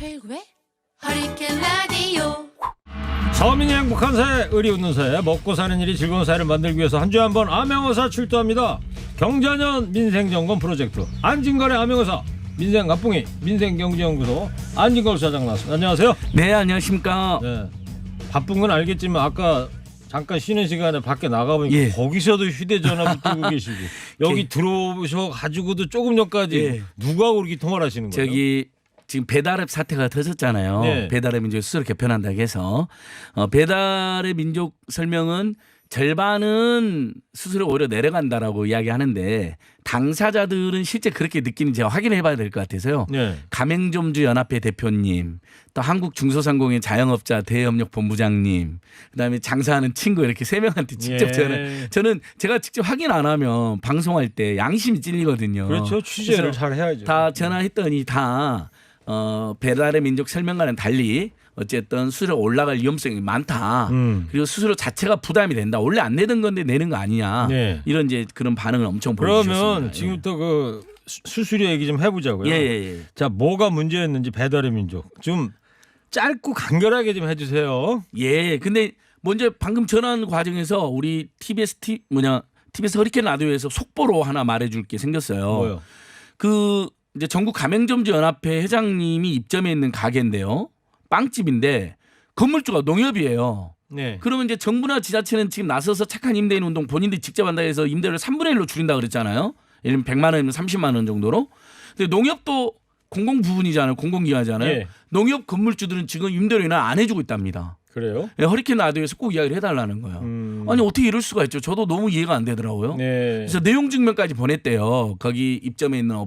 최일구의 허리케인 라디오. 서민이 행복한 사회, 의리 웃는 사회, 먹고 사는 일이 즐거운 사회를 만들기 위해서 한 주에 한 번 암행어사 출두합니다. 경자년 민생점검 프로젝트 안진걸의 암행어사 민생갑붕이 민생경제연구소 안진걸 사장 나왔습니다. 안녕하세요. 네, 안녕하십니까. 네, 바쁜 건 알겠지만 아까 잠깐 쉬는 시간에 밖에 나가보니까 예. 거기서도 휴대전화 붙들고 계시고 여기 들어오셔가지고도 조금 전까지 예. 누가 그렇게 통화를 하시는 거예요? 저기 지금 배달앱 사태가 터졌잖아요. 네. 배달의 민족 스스로 개편한다고 해서 배달의 민족 설명은 절반은 수수료 오히려 내려간다라고 이야기하는데 당사자들은 실제 그렇게 느끼는지 제가 확인해 봐야 될 것 같아서요. 네. 가맹점주 연합회 대표님, 또 한국중소상공인 자영업자 대협력 본부장님, 그다음에 장사하는 친구 이렇게 세 명한테 직접 예. 저는 제가 직접 확인 안 하면 방송할 때 양심이 찔리거든요. 그렇죠. 취재를 그래서 잘 해야죠. 다 전화했더니 다 배달의 민족 설명과는 달리 어쨌든 수수료 올라갈 위험성이 많다. 그리고 수수료 자체가 부담이 된다. 원래 안 내던 건데 내는 거 아니냐. 네. 이런 이제 그런 반응을 엄청 보여주셨습니다. 그러면 지금부터 그 수수료 얘기 좀 해보자고요. 예. 자, 뭐가 문제였는지 배달의 민족 좀 짧고 간결하게 좀 해주세요. 예. 근데 먼저 방금 전화한 과정에서 우리 TBS 허리케인 라디오에서 속보로 하나 말해줄 게 생겼어요. 뭐요? 그 이제 전국 가맹점주 연합회 회장님이 입점해 있는 가게인데요. 빵집인데 건물주가 농협이에요. 네. 그러면 이제 정부나 지자체는 지금 나서서 착한 임대인 운동 본인들이 직접 한다 해서 임대료를 3분의 1로 줄인다 그랬잖아요. 예를 들면 100만 원이면 30만 원 정도로. 근데 농협도 공공 부분이잖아요. 공공기관이잖아요. 예. 농협 건물주들은 지금 임대료 인하 안 해주고 있답니다. 그래요? 예, 허리케인 라디오에서 꼭 이야기를 해달라는 거예요. 아니 어떻게 이럴 수가 있죠. 저도 너무 이해가 안 되더라고요. 네. 그래서 내용 증명까지 보냈대요. 거기 입점해 있는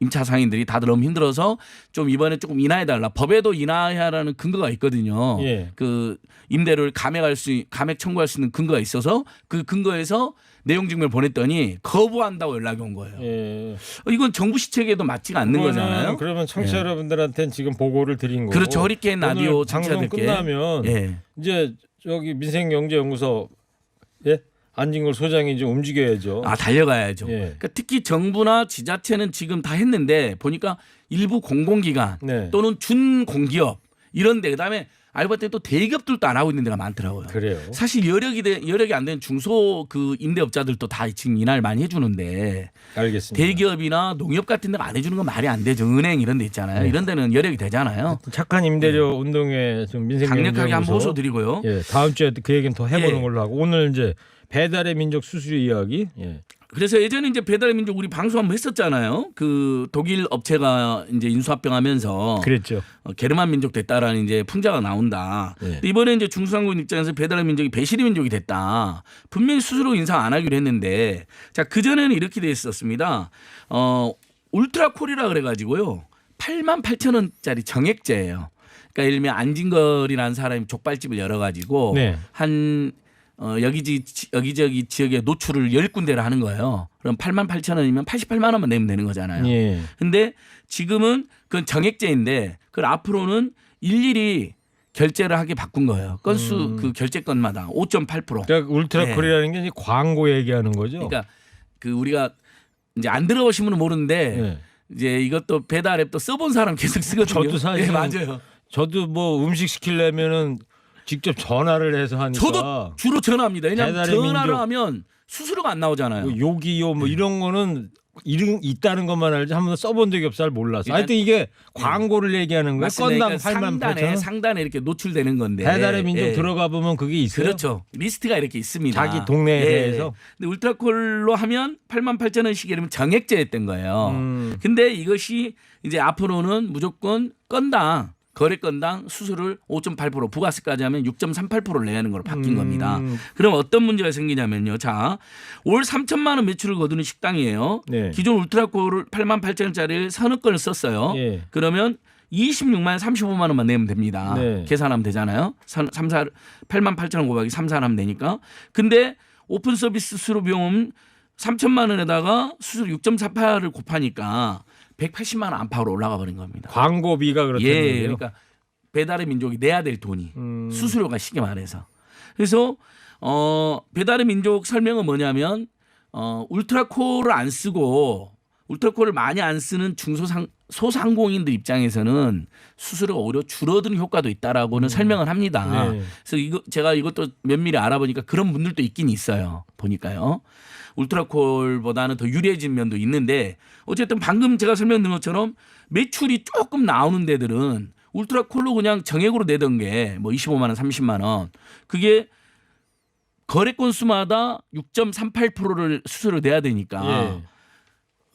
임차 상인들이 다들 너무 힘들어서 좀 이번에 조금 인하해달라. 법에도 인하하라는 근거가 있거든요. 예. 그 임대료를 감액 청구할 수 있는 근거가 있어서 그 근거에서 내용 증명을 보냈더니 거부한다고 연락이 온 거예요. 예. 이건 정부 시책에도 맞지가 않는 거잖아요. 그러면 청취자 여러분들한테는 지금 보고를 드린 거고. 그렇죠. 허리케인 라디오 오늘 방송 청취자들께. 끝나면 예. 이제 저기 민생경제연구소 안진걸 소장이 이제 움직여야죠. 달려가야죠. 예. 그러니까 특히 정부나 지자체는 지금 다 했는데 보니까 일부 공공기관 네. 또는 준공기업 이런데 그다음에 알고 봤더니 또 대기업들도 안 하고 있는 데가 많더라고요. 그래요. 사실 여력이 안 되는 중소 그 임대업자들도 다 지금 인하를 많이 해주는데 알겠습니다. 대기업이나 농협 같은 데가 안 해주는 건 말이 안 되죠. 은행 이런 데 있잖아요. 네. 이런 데는 여력이 되잖아요. 착한 임대료 운동에 좀 민생경제연구소 강력하게 한번 호소드리고요. 예, 다음 주에 그 얘기는 더 해보는 예. 걸로 하고 오늘 이제 배달의 민족 수수료 이야기. 예. 그래서 예전에 이제 배달의 민족 우리 방송 한번 했었잖아요. 그 독일 업체가 이제 인수합병하면서 그랬죠. 게르만 민족 됐다라는 이제 풍자가 나온다. 네. 근데 이번에 이제 중소상공인 입장에서 배달의 민족이 배실의 민족이 됐다. 분명히 수수료 인상 안 하기로 했는데 자, 그전에는 이렇게 돼 있었습니다. 울트라콜이라 그래가지고요. 88,000원짜리 정액제예요. 그러니까 예를 들면 안진걸이라는 사람이 족발집을 열어가지고 네. 한 여기저기 지역에 노출을 10군데를 하는 거예요. 그럼 88,000원이면 88만 원만 내면 되는 거잖아요. 예. 근데 지금은 그건 정액제인데 그걸 앞으로는 일일이 결제를 하게 바꾼 거예요. 건수 그 결제 건마다 5.8%. 그러니까 울트라콜이라는 게 이제 광고 얘기하는 거죠. 그러니까 그 우리가 이제 안 들어보시면 모르는데 예. 이제 이것도 배달앱도 써본 사람 계속 쓰거든요. 저도 사실 네, 맞아요. 저도 뭐 음식 시키려면은 직접 전화를 해서 하니까. 저도 주로 전화합니다. 왜냐하면 배달의 전화를 민족. 하면 수수료가 안 나오잖아요. 뭐 요기요 뭐 이런 거는 이름 있다는 것만 알지 한 번도 써본 적이 없어 잘 몰라서. 일단- 하여튼 이게 광고를 얘기하는 거예요. 맞습니다. 건당 그러니까 8만 8천 원. 상단에 이렇게 노출되는 건데. 배달의 민족 예. 들어가 보면 그게 있어요. 그렇죠. 리스트가 이렇게 있습니다. 자기 동네에 대해서. 근데 울트라콜로 하면 88,000원씩이 되면 정액제였던 거예요. 근데 이것이 이제 앞으로는 무조건 건당 거래 건당 수수료를 5.8% 부가세까지 하면 6.38%를 내야 하는 걸로 바뀐 겁니다. 그럼 어떤 문제가 생기냐면요. 자, 올 3천만 원 매출을 거두는 식당이에요. 네. 기존 울트라콜을 88,000원짜리 서너 건을 썼어요. 예. 그러면 26만 35만 원만 내면 됩니다. 네. 계산하면 되잖아요. 8만 8천 원 곱하기 3, 4 하면 되니까. 근데 오픈 서비스 수수료 비용은 3천만 원에다가 수수료 6.48을 곱하니까 180만 원 안팎으로 올라가 버린 겁니다. 광고비가 그렇다는 예, 거예요. 그러니까 배달의 민족이 내야 될 돈이 수수료가 쉽게 말해서. 그래서 배달의 민족 설명은 뭐냐면 울트라콜을 안 쓰고 울트라콜을 많이 안 쓰는 소상공인들 입장에서는 수수료가 오히려 줄어드는 효과도 있다라고는 설명을 합니다. 네. 그래서 제가 이것도 면밀히 알아보니까 그런 분들도 있긴 있어요. 보니까요. 울트라콜보다는 더 유리해진 면도 있는데 어쨌든 방금 제가 설명드린 것처럼 매출이 조금 나오는 데들은 울트라콜로 그냥 정액으로 내던 게 뭐 25만 원, 30만 원 그게 거래 건수마다 6.38%를 수수료 내야 되니까 예.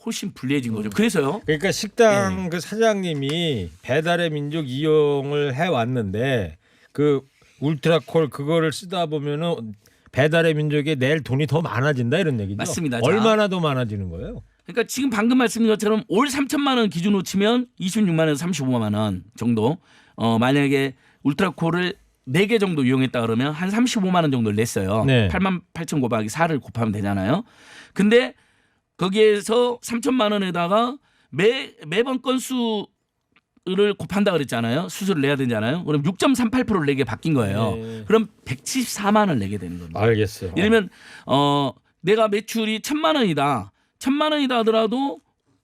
훨씬 불리해진 거죠. 그래서요. 그러니까 식당 그 사장님이 배달의 민족 이용을 해 왔는데 그 울트라콜 그거를 쓰다 보면은 배달의 민족에 낼 돈이 더 많아진다 이런 얘기죠. 맞습니다. 얼마나 더 많아지는 거예요? 그러니까 지금 방금 말씀드린 것처럼 올 3천만 원 기준으로 치면 26만 원에서 35만 원 정도. 만약에 울트라콜을 4개 정도 이용했다 그러면 한 35만 원 정도를 냈어요. 네. 8만 8천 곱하기 4를 곱하면 되잖아요. 근데 거기에서 3천만 원에다가 매번 건수를 곱한다 그랬잖아요. 수수료를 내야 되잖아요. 그럼 6.38%를 내게 바뀐 거예요. 네. 그럼 174만 원을 내게 되는 겁니다. 알겠어요. 예를 들면 내가 매출이 1,000만 원이다. 1,000만 원이다 하더라도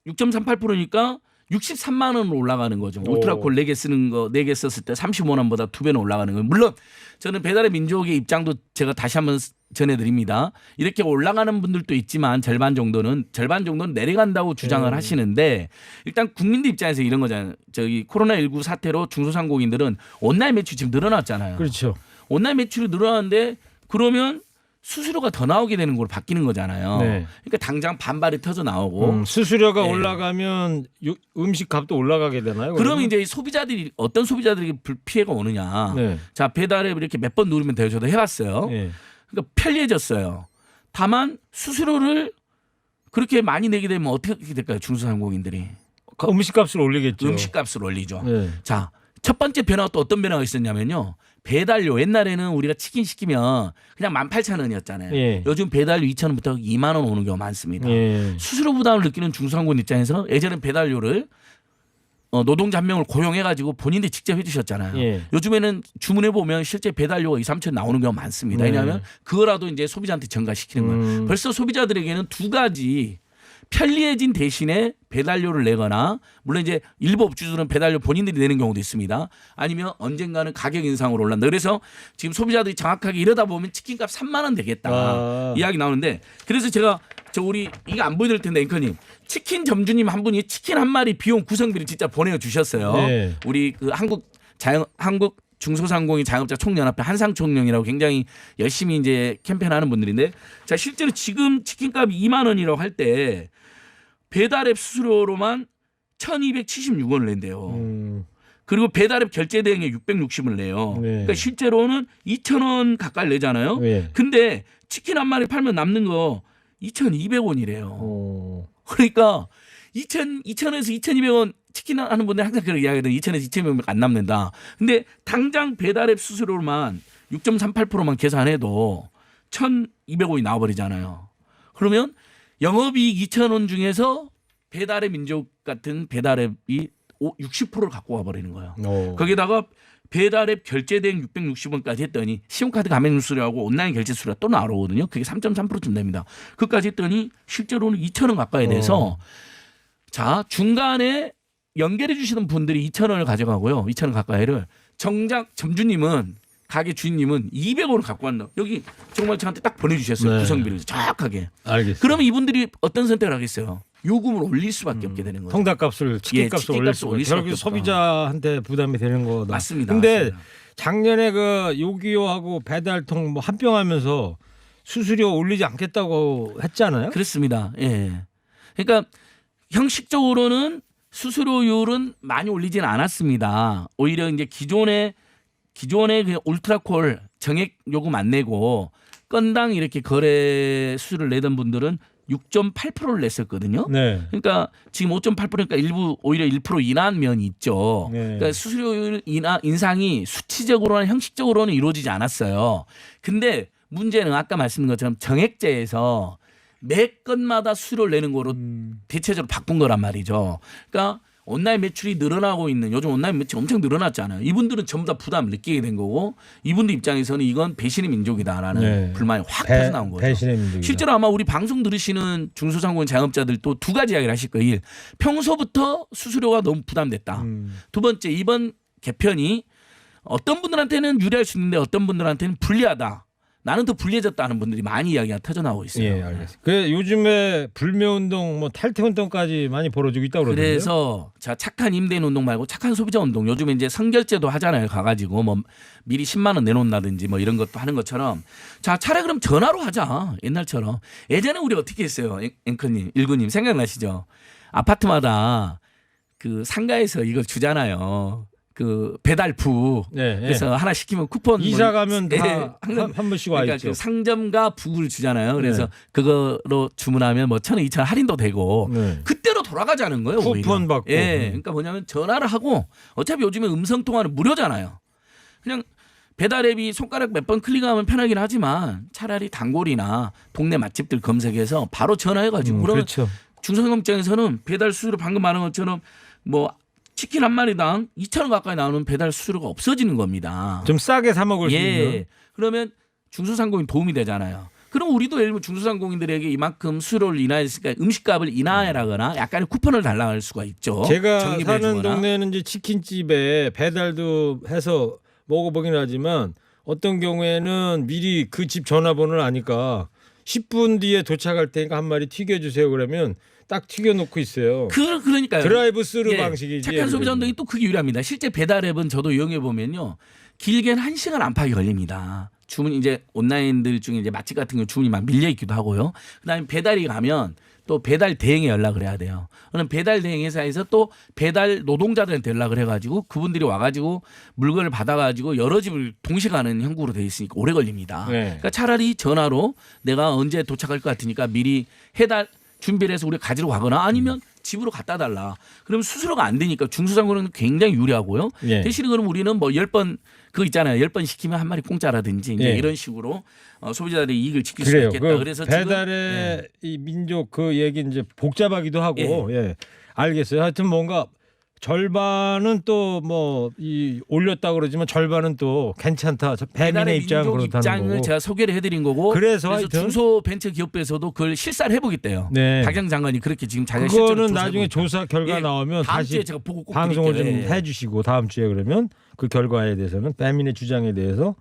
6.38%니까 63만 원으로 올라가는 거죠. 울트라콜 4개 쓰는 거 4개 썼을 때 35만 원보다 2배는 올라가는 거예요. 물론 저는 배달의 민족의 입장도 제가 다시 한번 전해드립니다. 이렇게 올라가는 분들도 있지만 절반 정도는 내려간다고 주장을 하시는데 일단 국민들 입장에서 이런 거잖아요. 저기 코로나19 사태로 중소상공인들은 온라인 매출이 지금 늘어났잖아요. 그렇죠. 온라인 매출이 늘어났는데 그러면 수수료가 더 나오게 되는 걸로 바뀌는 거잖아요. 네. 그러니까 당장 반발이 터져 나오고 수수료가 네. 올라가면 음식 값도 올라가게 되나요? 그러면 이제 소비자들이 어떤 소비자들에게 피해가 오느냐. 네. 자 배달앱 이렇게 몇 번 누르면 돼요. 저도 해봤어요. 네. 그러니까 편리해졌어요. 다만 수수료를 그렇게 많이 내게 되면 어떻게 될까요? 중소상공인들이 음식값을 올리겠죠. 음식값을 올리죠. 네. 자 첫 번째 변화가 또 어떤 변화가 있었냐면요. 배달료 옛날에는 우리가 치킨 시키면 그냥 18,000원이었잖아요. 예. 요즘 요즘 배달료 2,000원부터 2만 원 오는 경우가 많습니다. 예. 수수료 부담을 느끼는 중소상공인 입장에서 예전엔 배달료를 노동자 한 명을 고용해가지고 본인들이 직접 해주셨잖아요. 예. 요즘에는 주문해 보면 실제 배달료가 2, 3천 나오는 경우가 많습니다. 네. 왜냐하면 그거라도 이제 소비자한테 전가시키는 거예요. 벌써 소비자들에게는 두 가지 편리해진 대신에 배달료를 내거나 물론 이제 일부 업주들은 배달료 본인들이 내는 경우도 있습니다. 아니면 언젠가는 가격 인상으로 올란다. 그래서 지금 소비자들이 정확하게 이러다 보면 치킨값 3만 원 되겠다 이야기 나오는데 그래서 제가 우리 이거 안 보여드릴 텐데 앵커님 치킨 점주님 한 분이 치킨 한 마리 비용 구성비를 진짜 보내주셨어요. 네. 우리 그 한국 중소상공인 자영업자 총연합회 한상총연이라고 굉장히 열심히 이제 캠페인하는 분들인데 자 실제로 지금 치킨값이 2만 원이라고 할 때 배달앱 수수료로만 1,276원을 낸대요. 그리고 배달앱 결제 대행에 660을 내요. 네. 그러니까 실제로는 2,000원 가까이 내잖아요. 네. 근데 치킨 한 마리 팔면 남는 거 2,200원이래요. 그러니까 2,000에서 2,200원 치킨 하는 분들 항상 그렇게 이야기하거든요. 2,000에서 2,200원 안 남는다. 근데 당장 배달앱 수수료로만 6.38%만 계산해도 1,200원이 나와버리잖아요. 그러면 영업이익 2,000원 중에서 배달의 민족 같은 배달앱이 60%를 갖고 와버리는 거예요. 거기다가 배달앱 결제 대행 660원까지 했더니 신용카드 가맹 수수료하고 온라인 결제 수수료가 또 나오거든요. 그게 3.3%쯤 됩니다. 그까지 했더니 실제로는 2,000원 가까이 돼서 자 중간에 연결해 주시는 분들이 2,000원을 가져가고요. 2,000원 가까이를 정작 점주님은 가게 주인님은 200원을 갖고 왔나. 여기 정말 저한테 딱 보내주셨어요. 네. 구성비를 정확하게. 알겠어요. 그러면 이분들이 어떤 선택을 하겠어요? 요금을 올릴 수밖에 없게 되는 거죠. 통닭값을 치킨값을 치킨값을 올릴 올릴 수 수밖에 결국 없다. 소비자한테 부담이 되는 거다. 맞습니다. 근데 맞습니다. 작년에 그 요기요하고 배달통 뭐 합병하면서 수수료 올리지 않겠다고 했잖아요. 그렇습니다. 예. 그러니까 형식적으로는 수수료율은 많이 올리지는 않았습니다. 오히려 이제 기존에 그 울트라콜 정액 요금 안 내고 건당 이렇게 거래 수수료를 내던 분들은 6.8%를 냈었거든요. 네. 그러니까 지금 5.8%니까 일부 오히려 1% 인하한 면이 있죠. 네. 그러니까 수수료율 인상이 수치적으로나 형식적으로는 이루어지지 않았어요. 근데 문제는 아까 말씀드린 것처럼 정액제에서 매 건마다 수수료를 내는 거로 대체적으로 바꾼 거란 말이죠. 그러니까 온라인 매출이 늘어나고 있는 요즘 온라인 매출 엄청 늘어났잖아요. 이분들은 전부 다 부담을 느끼게 된 거고 이분들 입장에서는 이건 배신의 민족이다라는 네. 불만이 확 터져나온 거죠. 배신의 민족이다. 실제로 아마 우리 방송 들으시는 중소상공인 자영업자들도 두 가지 이야기를 하실 거예요. 1. 평소부터 수수료가 너무 부담됐다. 두 번째 이번 개편이 어떤 분들한테는 유리할 수 있는데 어떤 분들한테는 불리하다. 나는 더 불리해졌다는 분들이 많이 이야기가 터져나오고 있어요. 예, 알겠습니다. 그 요즘에 불매운동, 뭐 탈퇴운동까지 많이 벌어지고 있다고 그러던데요. 그래서 자 착한 임대인 운동 말고 착한 소비자 운동. 요즘에 이제 선결제도 하잖아요. 가가지고 뭐 미리 10만 원 내놓는다든지 뭐 이런 것도 하는 것처럼 자 차라리 그럼 전화로 하자. 옛날처럼. 예전에 우리 어떻게 했어요, 앵커님, 일구님 생각나시죠? 아파트마다 그 상가에서 이걸 주잖아요. 그 배달부. 네, 그래서 하나 시키면 쿠폰 이사 가면 예, 다 한 번씩 와 그러니까 있죠. 그 상점과 북을 주잖아요. 그래서 네. 그거로 주문하면 뭐 1,000원, 2,000원 할인도 되고 네. 그때로 돌아가자는 거예요. 쿠폰 오히려. 받고. 예, 그러니까 뭐냐면 전화를 하고 어차피 요즘에 음성 통화는 무료잖아요. 그냥 배달 앱이 손가락 몇 번 클릭하면 편하긴 하지만 차라리 단골이나 동네 맛집들 검색해서 바로 전화해가지고 그러면 그렇죠. 중소상공 입장에서는 배달 수수료 방금 말한 것처럼 뭐 치킨 한 마리당 2,000원 가까이 나오는 배달 수수료가 없어지는 겁니다. 좀 싸게 사 먹을 수 있는. 예. 그러면 중소상공인 도움이 되잖아요. 그럼 우리도 예를 들면 중소상공인들에게 이만큼 수수료를 인하했으니까 음식값을 인하해라거나 약간의 쿠폰을 달라 할 수가 있죠. 제가 적립해 사는 주거나. 동네는 이제 치킨집에 배달도 해서 먹어보긴 하지만 어떤 경우에는 미리 그 집 전화번호를 아니까 10분 뒤에 도착할 테니까 한 마리 튀겨주세요 그러면 딱 튀겨놓고 있어요. 그러니까요. 드라이브 스루 예, 방식이지. 착한 소비자 운동이 또 그게 유리합니다. 실제 배달 앱은 저도 이용해 보면요. 길게는 1시간 안팎이 걸립니다. 주문 이제 온라인들 중에 이제 맛집 같은 경우 주문이 막 밀려 있기도 하고요. 그다음에 배달이 가면 또 배달 대행에 연락을 해야 돼요. 그럼 배달 대행 회사에서 또 배달 노동자들한테 연락을 해가지고 그분들이 와가지고 물건을 받아가지고 여러 집을 동시에 가는 형국으로 돼 있으니까 오래 걸립니다. 네. 그러니까 차라리 전화로 내가 언제 도착할 것 같으니까 미리 해달 준비를 해서 우리가 가지러 가거나 아니면 집으로 갖다 달라. 그러면 수수료가 안 되니까 중소상공인은 굉장히 유리하고요. 예. 대신에 그럼 우리는 뭐 10번 그거 있잖아요. 10번 시키면 한 마리 공짜라든지 이제 예. 이런 식으로 소비자들의 이익을 지킬 수 그래요. 있겠다. 그 그래서 배달의 이 민족 그 얘기 이제 복잡하기도 하고 예. 알겠어요. 하여튼 뭔가 절반은 또 뭐 이 올렸다 그러지만 절반은 또 괜찮다. 배민의 입장은 민족 그렇다는 입장을 거고. 제가 소개를 해드린 거고 그래서 하여튼 중소벤처기업부에서도 그걸 실사를 해보겠대요. 네. 박영 장관이 그렇게 지금 자기가 실제로 그거는 나중에 조사해보니까. 조사 결과 예, 나오면 다음 다시 주에 제가 보고 꼭 방송을 좀 드릴게요. 예. 해주시고 다음 주에 그러면 그 결과에 대해서는 배민의 주장에 대해서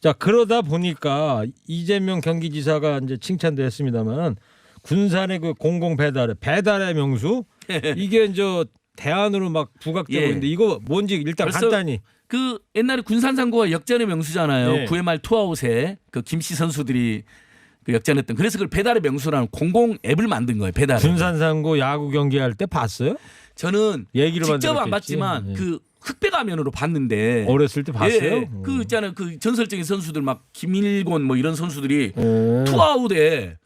자 그러다 보니까 이재명 경기지사가 이제 칭찬도 했습니다만 군산의 그 공공 배달의 명수 이게 이제 대안으로 막 부각되고 예. 있는데 이거 뭔지 일단 벌써 간단히 그 옛날에 군산상고가 역전의 명수잖아요. 네. 9회 말 투아웃에 그 김씨 선수들이 그 역전했던. 그래서 그걸 배달의 명수라는 공공 앱을 만든 거예요. 배달. 군산상고 야구 경기할 때 봤어요? 저는 얘기로만 직접 안 들었겠지. 봤지만 예. 그 흑백 화면으로 봤는데 어렸을 때 봤어요? 예, 그 있잖아요. 그 전설적인 선수들 막 김일곤 뭐 이런 선수들이 음. 투아웃에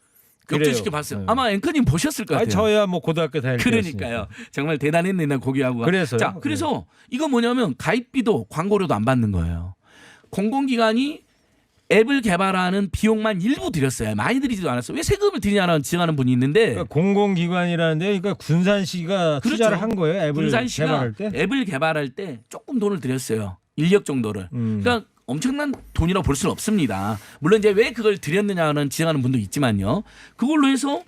역전시켜 그래요. 봤어요. 네. 아마 앵커님 보셨을 것 같아요. 아니, 저야 뭐 고등학교 다닐 때였으니까. 그러니까요. 정말 대단했네 나 고기하고. 그래서요? 자, 그래서 이거 뭐냐면 가입비도 광고료도 안 받는 거예요. 공공기관이 앱을 개발하는 비용만 일부 들였어요. 많이 들이지도 않았어요. 왜 세금을 들이냐는 지적하는 분이 있는데 그러니까 공공기관이라는데 그러니까 군산시가 그렇죠. 투자를 한 거예요. 앱을 군산시가 개발할 때. 앱을 개발할 때 조금 돈을 들였어요. 인력 정도를. 그러니까 엄청난 돈이라고 볼 수는 없습니다. 물론 이제 왜 그걸 들였느냐는 지적하는 분도 있지만요. 그걸로 해서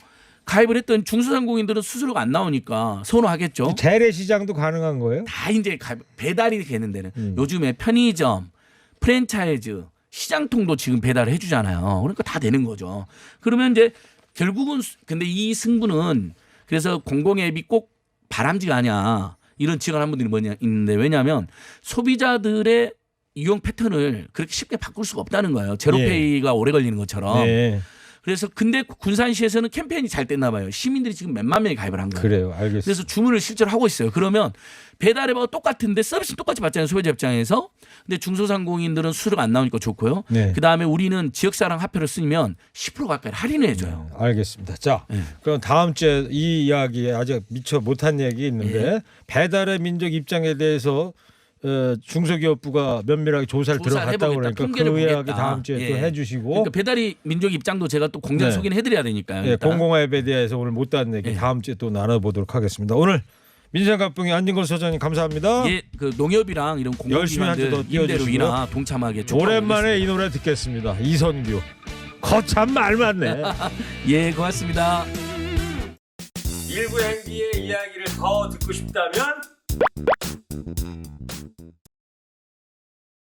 가입을 했던 중소상공인들은 수수료가 안 나오니까 선호하겠죠. 재래시장도 가능한 거예요? 다 이제 배달이 되는 데는 요즘에 편의점, 프랜차이즈, 시장통도 지금 배달을 해주잖아요. 그러니까 다 되는 거죠. 그러면 이제 결국은 근데 이 승부는 그래서 공공 앱이 꼭 바람직이 아니야 이런 지적하는 분들이 뭐냐 있는데 왜냐하면 소비자들의 이용 패턴을 그렇게 쉽게 바꿀 수가 없다는 거예요. 제로페이가 오래 걸리는 것처럼. 네. 그래서 근데 군산시에서는 캠페인이 잘 됐나 봐요. 시민들이 지금 몇만 명이 가입을 한 거예요. 그래요. 알겠습니다. 그래서 주문을 실제로 하고 있어요. 그러면 배달앱하고 똑같은데 서비스는 똑같이 받잖아요. 소비자 입장에서. 근데 중소상공인들은 수수료가 안 나오니까 좋고요. 네. 그다음에 우리는 지역사랑 화폐를 쓰면 10% 가까이 할인해 줘요. 알겠습니다. 자, 그럼 다음 주에 이 이야기에 아직 미처 못한 얘기 있는데 배달의 민족 입장에 대해서 중소기업부가 면밀하게 조사를 들어갔다고 해보겠다. 그러니까 통계를 그 이야기 보겠다. 다음 주에 또 예. 해주시고 그러니까 배달이 민족 입장도 제가 또 공장 네. 소개는 해드려야 되니까요. 예, 일단. 공공앱에 대해서 오늘 못다한 얘기 예. 다음 주에 또 나눠보도록 하겠습니다. 오늘 민생갑붕이 안진걸 소장님 감사합니다. 예, 그 농협이랑 이런 열심히 한 주 더 공공기관들 임대료 띄워주시고요. 인하 동참하게 오랜만에 이 노래 듣겠습니다. 이선규. 거참 말 많네. 예, 고맙습니다. 일부 행기의 이야기를 더 듣고 싶다면